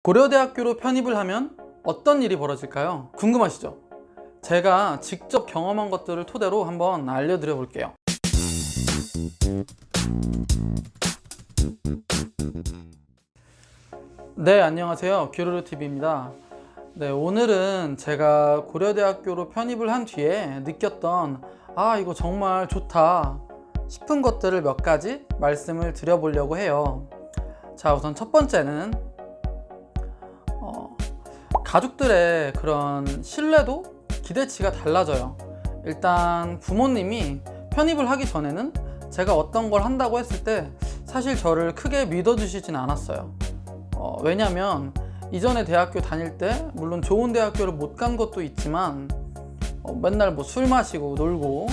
고려대학교로 편입을 하면 어떤 일이 벌어질까요? 궁금하시죠? 제가 직접 경험한 것들을 토대로 한번 알려드려 볼게요. 네, 안녕하세요. 큐루루TV입니다. 네, 오늘은 제가 고려대학교로 편입을 한 뒤에 느꼈던 이거 정말 좋다 싶은 것들을 몇 가지 말씀을 드려보려고 해요. 자, 우선 첫 번째는 가족들의 그런 신뢰도, 기대치가 달라져요. 일단 부모님이 편입을 하기 전에는 제가 어떤 걸 한다고 했을 때 사실 저를 크게 믿어주시진 않았어요. 왜냐면 이전에 대학교 다닐 때 물론 좋은 대학교를 못 간 것도 있지만 맨날 뭐 술 마시고 놀고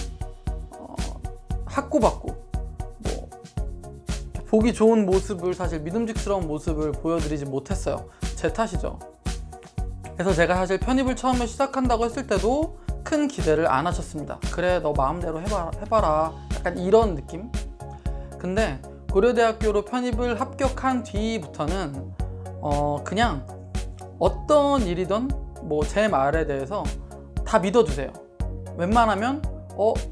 학고 받고 뭐 보기 좋은 모습을, 사실 믿음직스러운 모습을 보여드리지 못했어요. 제 탓이죠. 그래서 제가 사실 편입을 처음에 시작한다고 했을 때도 큰 기대를 안 하셨습니다. 그래, 너 마음대로 해봐라 약간 이런 느낌. 근데 고려대학교로 편입을 합격한 뒤부터는 그냥 어떤 일이든 뭐 제 말에 대해서 다 믿어주세요. 웬만하면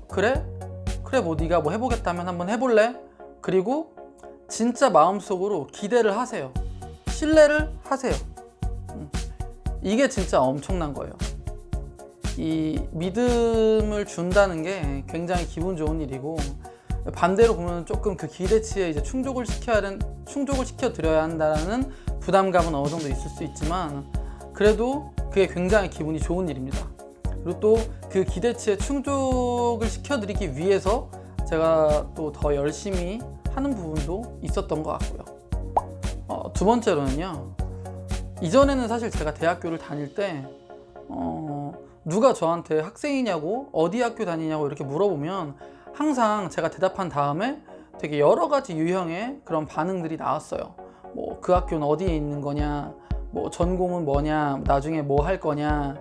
그래 뭐 네가 뭐 해보겠다면 한번 해볼래? 그리고 진짜 마음속으로 기대를 하세요. 신뢰를 하세요. 이게 진짜 엄청난 거예요. 이 믿음을 준다는 게 굉장히 기분 좋은 일이고, 반대로 보면 조금 그 기대치에 이제 충족을 시켜 드려야 한다는 부담감은 어느 정도 있을 수 있지만, 그래도 그게 굉장히 기분이 좋은 일입니다. 그리고 또 그 기대치에 충족을 시켜드리기 위해서 제가 또 더 열심히 하는 부분도 있었던 것 같고요. 두 번째로는요, 이전에는 사실 제가 대학교를 다닐 때 누가 저한테 학생이냐고, 어디 학교 다니냐고 이렇게 물어보면 항상 제가 대답한 다음에 되게 여러 가지 유형의 그런 반응들이 나왔어요. 뭐 그 학교는 어디에 있는 거냐, 뭐 전공은 뭐냐, 나중에 뭐 할 거냐,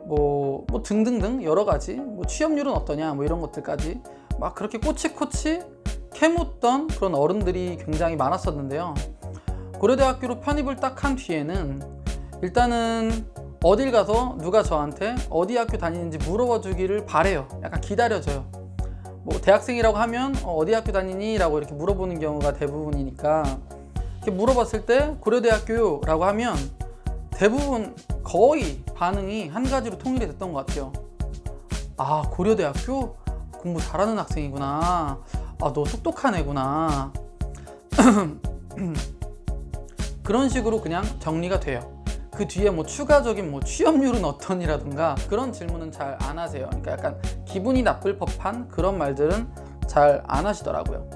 뭐 등등등 여러 가지, 뭐 취업률은 어떠냐, 뭐 이런 것들까지 막 그렇게 꼬치꼬치 캐묻던 그런 어른들이 굉장히 많았었는데요. 고려대학교로 편입을 딱 한 뒤에는 일단은 어딜 가서 누가 저한테 어디 학교 다니는지 물어봐 주기를 바래요. 약간 기다려줘요. 뭐 대학생이라고 하면 어디 학교 다니니? 라고 이렇게 물어보는 경우가 대부분이니까, 이렇게 물어봤을 때 고려대학교요 라고 하면 대부분 거의 반응이 한 가지로 통일이 됐던 것 같아요. 고려대학교? 공부 잘하는 학생이구나. 너 똑똑한 애구나. 그런 식으로 그냥 정리가 돼요. 그 뒤에 뭐 추가적인 뭐 취업률은 어떠니라든가 그런 질문은 잘 안 하세요. 그러니까 약간 기분이 나쁠 법한 그런 말들은 잘 안 하시더라고요.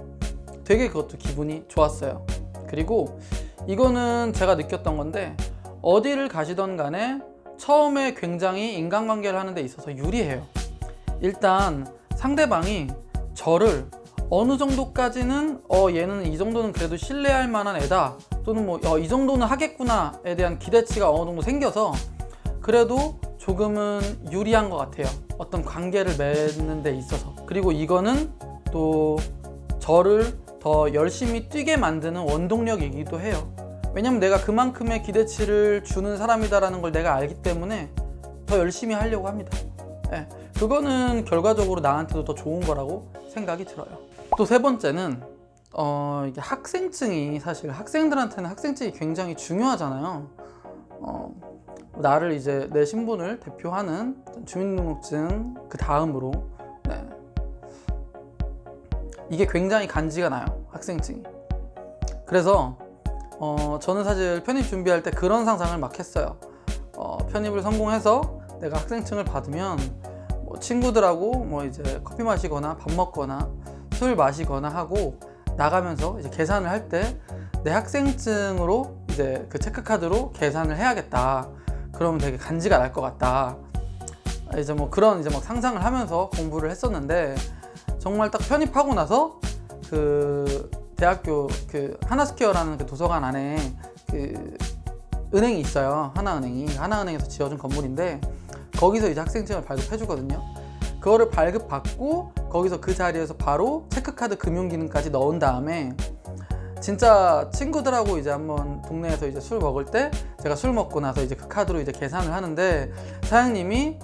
되게 그것도 기분이 좋았어요. 그리고 이거는 제가 느꼈던 건데, 어디를 가시던 간에 처음에 굉장히 인간관계를 하는 데 있어서 유리해요. 일단 상대방이 저를 어느 정도까지는 얘는 이 정도는 그래도 신뢰할 만한 애다, 또는 뭐 이 정도는 하겠구나에 대한 기대치가 어느 정도 생겨서 그래도 조금은 유리한 것 같아요. 어떤 관계를 맺는 데 있어서. 그리고 이거는 또 저를 더 열심히 뛰게 만드는 원동력이기도 해요. 왜냐면 내가 그만큼의 기대치를 주는 사람이다라는 걸 내가 알기 때문에 더 열심히 하려고 합니다. 네, 그거는 결과적으로 나한테도 더 좋은 거라고 생각이 들어요. 또 세 번째는 이게 학생증이, 사실 학생들한테는 학생증이 굉장히 중요하잖아요. 나를 이제 내 신분을 대표하는 주민등록증 그 다음으로 이게 굉장히 간지가 나요, 학생증이. 그래서 저는 사실 편입 준비할 때 그런 상상을 막 했어요. 편입을 성공해서 내가 학생증을 받으면 뭐 친구들하고 뭐 이제 커피 마시거나 밥 먹거나 술 마시거나 하고 나가면서 이제 계산을 할 때 내 학생증으로 이제 그 체크카드로 계산을 해야겠다. 그러면 되게 간지가 날 것 같다. 이제 뭐 그런 이제 막 상상을 하면서 공부를 했었는데, 정말 딱 편입하고 나서 그 대학교 그 하나스퀘어라는 그 도서관 안에 그 은행이 있어요. 하나은행에서 지어준 건물인데, 거기서 이제 학생증을 발급해 주거든요. 그거를 발급받고 거기서 그 자리에서 바로 체크카드 금융기능까지 넣은 다음에 진짜 친구들하고 이제 한번 동네에서 이제 술 먹을 때 제가 술 먹고 나서 이제 그 카드로 이제 계산을 하는데 사장님이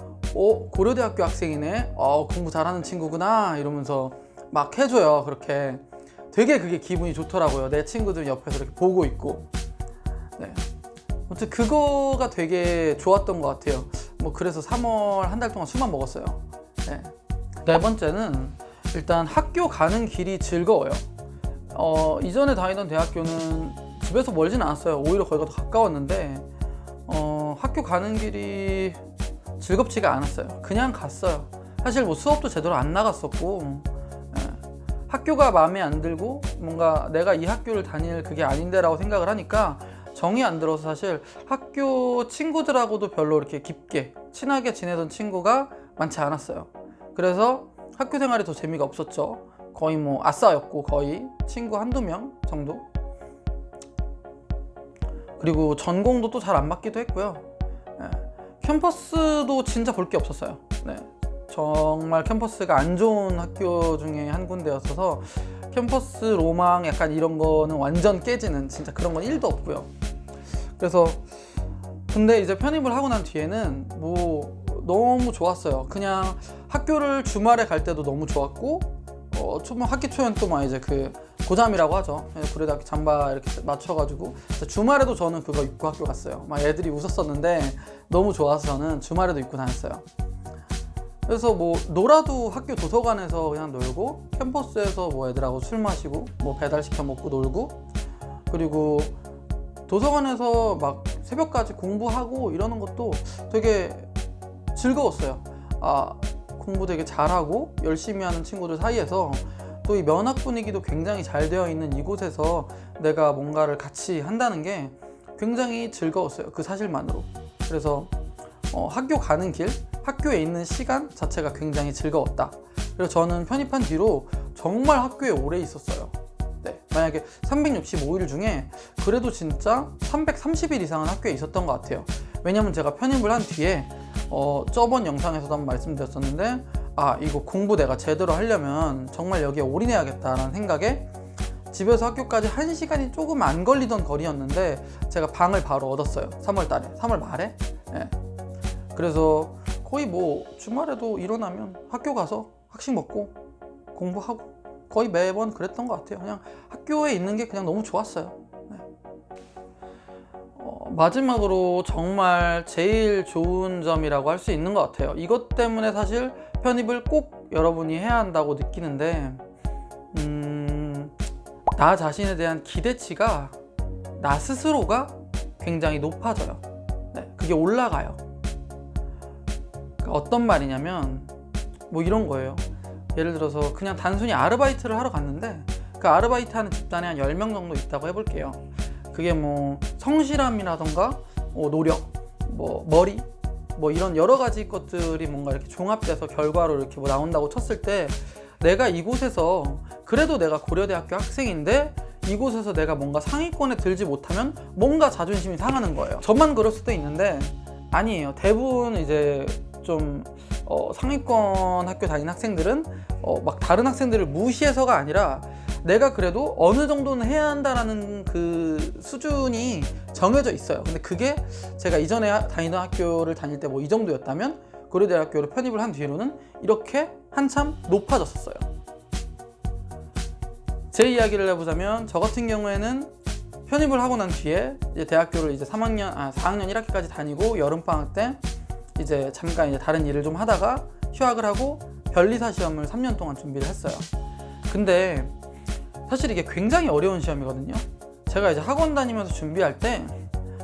고려대학교 학생이네, 공부 잘하는 친구구나 이러면서 막 해줘요. 그렇게 되게 그게 기분이 좋더라고요. 내 친구들 옆에서 이렇게 보고 있고. 네. 아무튼 그거가 되게 좋았던 것 같아요. 뭐 그래서 3월 한 달 동안 술만 먹었어요. 네. 네 번째는 일단 학교 가는 길이 즐거워요. 이전에 다니던 대학교는 집에서 멀진 않았어요. 오히려 거기가 더 가까웠는데 학교 가는 길이 즐겁지가 않았어요. 그냥 갔어요. 사실 뭐 수업도 제대로 안 나갔었고, 학교가 마음에 안 들고 뭔가 내가 이 학교를 다닐 그게 아닌데 라고 생각을 하니까 정이 안 들어서 사실 학교 친구들하고도 별로 이렇게 깊게 친하게 지내던 친구가 많지 않았어요. 그래서 학교 생활이 더 재미가 없었죠. 거의 뭐 아싸였고, 거의 친구 한두 명 정도. 그리고 전공도 또 잘 안 맞기도 했고요. 캠퍼스도 진짜 볼 게 없었어요. 네. 정말 캠퍼스가 안 좋은 학교 중에 한 군데였어서 캠퍼스 로망 약간 이런 거는 완전 깨지는, 진짜 그런 건 1도 없고요. 그래서 근데 이제 편입을 하고 난 뒤에는 뭐 너무 좋았어요. 그냥 학교를 주말에 갈 때도 너무 좋았고, 학기 초엔 또 막 이제 그 고잠이라고 하죠. 고려대학교 잠바 이렇게 맞춰가지고 주말에도 저는 그거 입고 학교 갔어요. 막 애들이 웃었었는데 너무 좋아서 저는 주말에도 입고 다녔어요. 그래서 뭐 놀아도 학교 도서관에서 그냥 놀고, 캠퍼스에서 뭐 애들하고 술 마시고 뭐 배달시켜 먹고 놀고, 그리고 도서관에서 막 새벽까지 공부하고 이러는 것도 되게 즐거웠어요. 공부 되게 잘하고 열심히 하는 친구들 사이에서 또 이 면학 분위기도 굉장히 잘 되어 있는 이곳에서 내가 뭔가를 같이 한다는 게 굉장히 즐거웠어요. 그 사실만으로. 그래서 학교 가는 길, 학교에 있는 시간 자체가 굉장히 즐거웠다. 그래서 저는 편입한 뒤로 정말 학교에 오래 있었어요. 네, 만약에 365일 중에 그래도 진짜 330일 이상은 학교에 있었던 것 같아요. 왜냐면 제가 편입을 한 뒤에 저번 영상에서도 한번 말씀드렸었는데, 이거 공부 내가 제대로 하려면 정말 여기에 올인해야겠다라는 생각에 집에서 학교까지 1시간이 조금 안 걸리던 거리였는데 제가 방을 바로 얻었어요. 3월 말에. 네. 그래서 거의 뭐 주말에도 일어나면 학교 가서 학식 먹고 공부하고 거의 매번 그랬던 것 같아요. 그냥 학교에 있는 게 그냥 너무 좋았어요. 네. 마지막으로 정말 제일 좋은 점이라고 할 수 있는 것 같아요. 이것 때문에 사실 편입을 꼭 여러분이 해야 한다고 느끼는데, 나 자신에 대한 기대치가, 나 스스로가 굉장히 높아져요. 네, 그게 올라가요. 그러니까 어떤 말이냐면 뭐 이런 거예요. 예를 들어서 그냥 단순히 아르바이트를 하러 갔는데 그 아르바이트 하는 집단에 한 10명 정도 있다고 해볼게요. 그게 뭐 성실함이라던가 노력, 뭐 머리, 뭐 이런 여러 가지 것들이 뭔가 이렇게 종합돼서 결과로 이렇게 뭐 나온다고 쳤을 때, 내가 이곳에서 그래도 내가 고려대학교 학생인데 이곳에서 내가 뭔가 상위권에 들지 못하면 뭔가 자존심이 상하는 거예요. 저만 그럴 수도 있는데 아니에요. 대부분 이제 좀 상위권 학교 다니는 학생들은 막 다른 학생들을 무시해서가 아니라 내가 그래도 어느 정도는 해야 한다라는 그 수준이 정해져 있어요. 근데 그게 제가 이전에 다니던 학교를 다닐 때 뭐 이 정도였다면 고려대학교를 편입을 한 뒤로는 이렇게 한참 높아졌었어요. 제 이야기를 해보자면 저 같은 경우에는 편입을 하고 난 뒤에 이제 대학교를 이제 4학년 1학기까지 다니고 여름방학 때 이제 잠깐 이제 다른 일을 좀 하다가 휴학을 하고 변리사 시험을 3년 동안 준비를 했어요. 근데 사실 이게 굉장히 어려운 시험이거든요. 제가 이제 학원 다니면서 준비할 때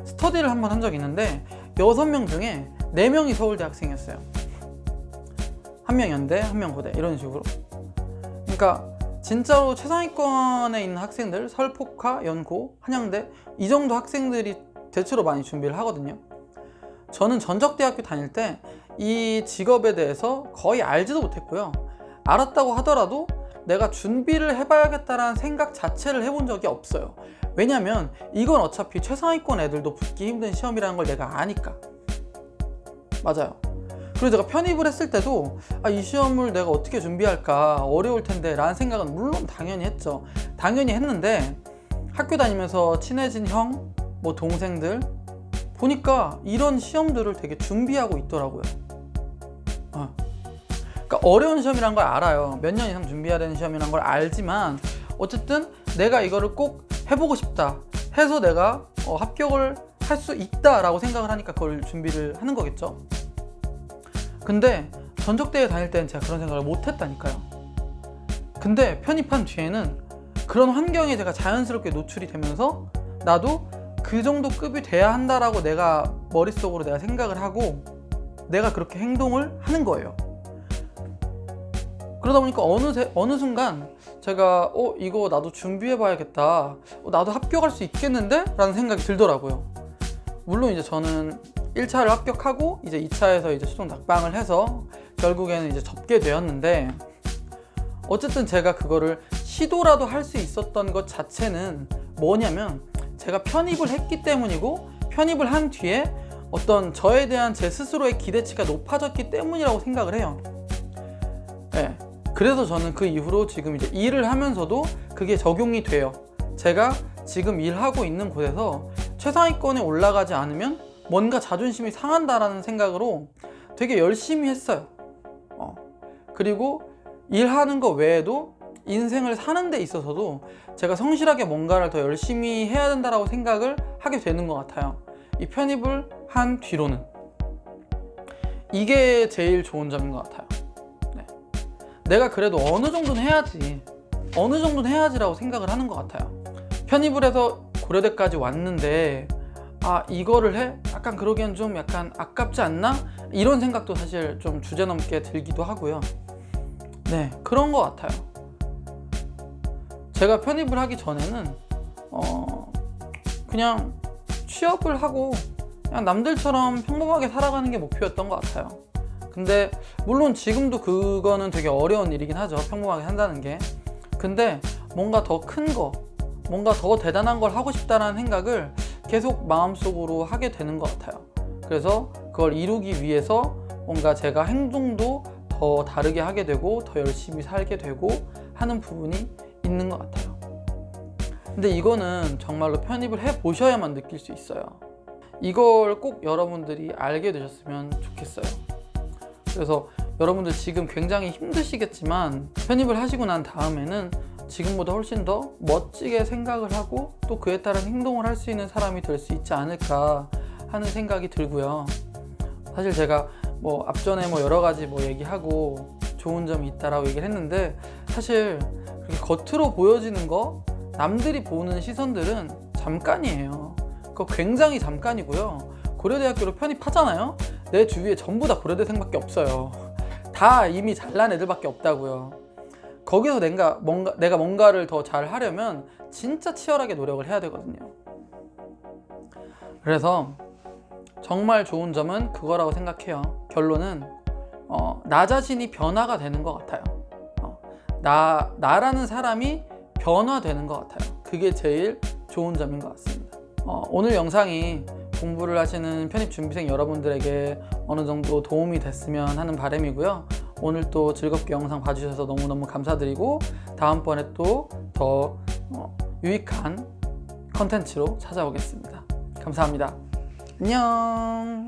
스터디를 한번 한 적이 있는데 6명 중에 4명이 서울대 학생이었어요. 1명 연대, 1명 고대 이런 식으로. 그러니까 진짜로 최상위권에 있는 학생들, 설폭화, 연고, 한양대 이 정도 학생들이 대체로 많이 준비를 하거든요. 저는 전적대학교 다닐 때 이 직업에 대해서 거의 알지도 못했고요. 알았다고 하더라도 내가 준비를 해봐야겠다라는 생각 자체를 해본 적이 없어요. 왜냐면 이건 어차피 최상위권 애들도 붙기 힘든 시험이라는 걸 내가 아니까. 맞아요. 그리고 제가 편입을 했을 때도 이 시험을 내가 어떻게 준비할까 어려울 텐데 라는 생각은 물론 당연히 했죠. 당연히 했는데 학교 다니면서 친해진 형, 뭐 동생들 보니까 이런 시험들을 되게 준비하고 있더라고요. 그러니까 어려운 시험이란 걸 알아요. 몇 년 이상 준비해야 되는 시험이란 걸 알지만 어쨌든 내가 이거를 꼭 해보고 싶다 해서 내가 합격을 할 수 있다라고 생각을 하니까 그걸 준비를 하는 거겠죠. 근데 전적대회 다닐 때는 제가 그런 생각을 못 했다니까요. 근데 편입한 뒤에는 그런 환경에 제가 자연스럽게 노출이 되면서 나도 그 정도 급이 돼야 한다라고 내가 머릿속으로 내가 생각을 하고 내가 그렇게 행동을 하는 거예요. 그러다 보니까 어느 순간 제가 이거 나도 준비해봐야겠다, 나도 합격할 수 있겠는데? 라는 생각이 들더라고요. 물론 이제 저는 1차를 합격하고 이제 2차에서 이제 최종 낙방을 해서 결국에는 이제 접게 되었는데, 어쨌든 제가 그거를 시도라도 할 수 있었던 것 자체는 뭐냐면 제가 편입을 했기 때문이고, 편입을 한 뒤에 어떤 저에 대한 제 스스로의 기대치가 높아졌기 때문이라고 생각을 해요. 네. 그래서 저는 그 이후로 지금 이제 일을 하면서도 그게 적용이 돼요. 제가 지금 일하고 있는 곳에서 최상위권에 올라가지 않으면 뭔가 자존심이 상한다라는 생각으로 되게 열심히 했어요. 그리고 일하는 거 외에도 인생을 사는 데 있어서도 제가 성실하게 뭔가를 더 열심히 해야 된다라고 생각을 하게 되는 것 같아요. 이 편입을 한 뒤로는 이게 제일 좋은 점인 것 같아요. 네. 내가 그래도 어느 정도는 해야지라고 생각을 하는 것 같아요. 편입을 해서 고려대까지 왔는데 이거를 해? 약간 그러기엔 좀 약간 아깝지 않나? 이런 생각도 사실 좀 주제넘게 들기도 하고요. 네, 그런 것 같아요. 제가 편입을 하기 전에는 그냥 취업을 하고 그냥 남들처럼 평범하게 살아가는 게 목표였던 것 같아요. 근데 물론 지금도 그거는 되게 어려운 일이긴 하죠, 평범하게 산다는 게. 근데 뭔가 더 큰 거, 뭔가 더 대단한 걸 하고 싶다는 생각을 계속 마음속으로 하게 되는 것 같아요. 그래서 그걸 이루기 위해서 뭔가 제가 행동도 더 다르게 하게 되고 더 열심히 살게 되고 하는 부분이 있는 것 같아요. 근데 이거는 정말로 편입을 해보셔야만 느낄 수 있어요. 이걸 꼭 여러분들이 알게 되셨으면 좋겠어요. 그래서 여러분들 지금 굉장히 힘드시겠지만 편입을 하시고 난 다음에는 지금보다 훨씬 더 멋지게 생각을 하고 또 그에 따른 행동을 할 수 있는 사람이 될 수 있지 않을까 하는 생각이 들고요. 사실 제가 앞전에 여러 가지 얘기하고 좋은 점이 있다라고 얘기를 했는데, 사실 그렇게 겉으로 보여지는 거, 남들이 보는 시선들은 잠깐이에요. 그거 굉장히 잠깐이고요. 고려대학교로 편입하잖아요. 내 주위에 전부 다 고려대생밖에 없어요. 다 이미 잘난 애들밖에 없다고요. 거기서 내가 뭔가를 더 잘 하려면 진짜 치열하게 노력을 해야 되거든요. 그래서 정말 좋은 점은 그거라고 생각해요. 결론은 나 자신이 변화가 되는 것 같아요. 나라는 사람이 변화되는 것 같아요. 그게 제일 좋은 점인 것 같습니다. 오늘 영상이 공부를 하시는 편입준비생 여러분들에게 어느 정도 도움이 됐으면 하는 바람이고요. 오늘 또 즐겁게 영상 봐주셔서 너무너무 감사드리고, 다음번에 또 더 유익한 컨텐츠로 찾아오겠습니다. 감사합니다. 안녕.